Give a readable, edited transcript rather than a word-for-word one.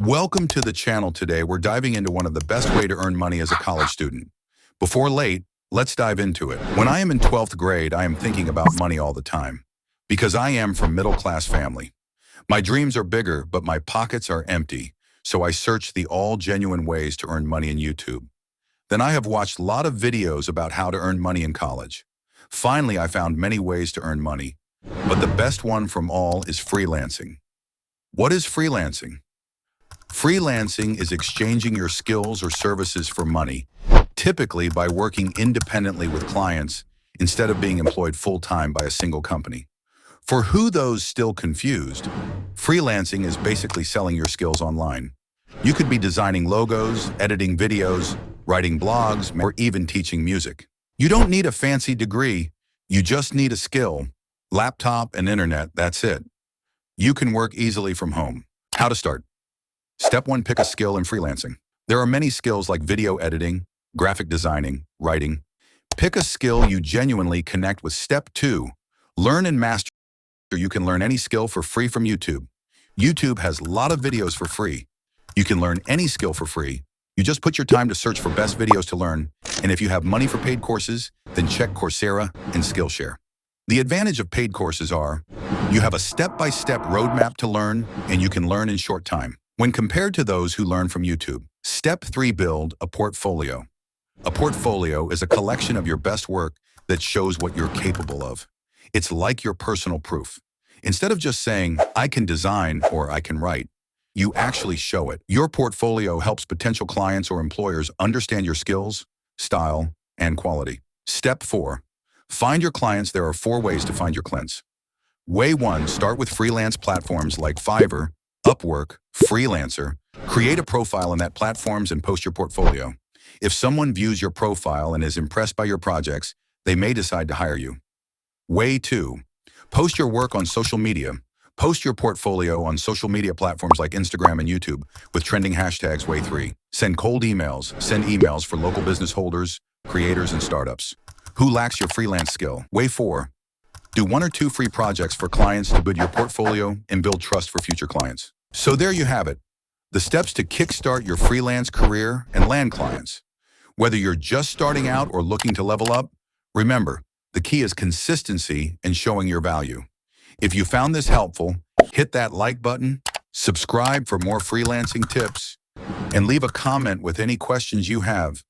Welcome to the channel. Today we're diving into one of the best way to earn money as a college student. Before late, let's dive into it. When I am in 12th grade, I am thinking about money all the time because I am from middle-class family. My dreams are bigger, but my pockets are empty, so I search the all genuine ways to earn money in YouTube. Then I have watched a lot of videos about how to earn money in college. Finally, I found many ways to earn money, but the best one from all is freelancing. What is freelancing? Freelancing is exchanging your skills or services for money, typically by working independently with clients instead of being employed full-time by a single company. For who those still confused, freelancing is basically selling your skills online. You could be designing logos, editing videos, writing blogs, or even teaching music. You don't need a fancy degree, you just need a skill, laptop and internet, that's it. You can work easily from home. How to start? Step 1, pick a skill in freelancing. There are many skills like video editing, graphic designing, writing. Pick a skill you genuinely connect with. Step 2, learn and master. You can learn any skill for free from YouTube. YouTube has a lot of videos for free. You can learn any skill for free. You just put your time to search for best videos to learn, and if you have money for paid courses, then check Coursera and Skillshare. The advantage of paid courses are, you have a step-by-step roadmap to learn, and you can learn in short time when compared to those who learn from YouTube. Step 3, build a portfolio. A portfolio is a collection of your best work that shows what you're capable of. It's like your personal proof. Instead of just saying, I can design or I can write, you actually show it. Your portfolio helps potential clients or employers understand your skills, style, and quality. Step 4, find your clients. There are 4 ways to find your clients. Way 1, start with freelance platforms like Fiverr, Upwork, Freelancer. Create a profile on that platforms and post your portfolio. If someone views your profile and is impressed by your projects, they may decide to hire you. Way 2, post your work on social media. Post your portfolio on social media platforms like Instagram and YouTube with trending hashtags. Way 3, send cold emails. Send emails for local business holders, creators, and startups who lacks your freelance skill. Way 4, do 1 or 2 free projects for clients to build your portfolio and build trust for future clients. So there you have it, the steps to kickstart your freelance career and land clients. Whether you're just starting out or looking to level up, remember, the key is consistency and showing your value. If you found this helpful, hit that like button, subscribe for more freelancing tips, and leave a comment with any questions you have.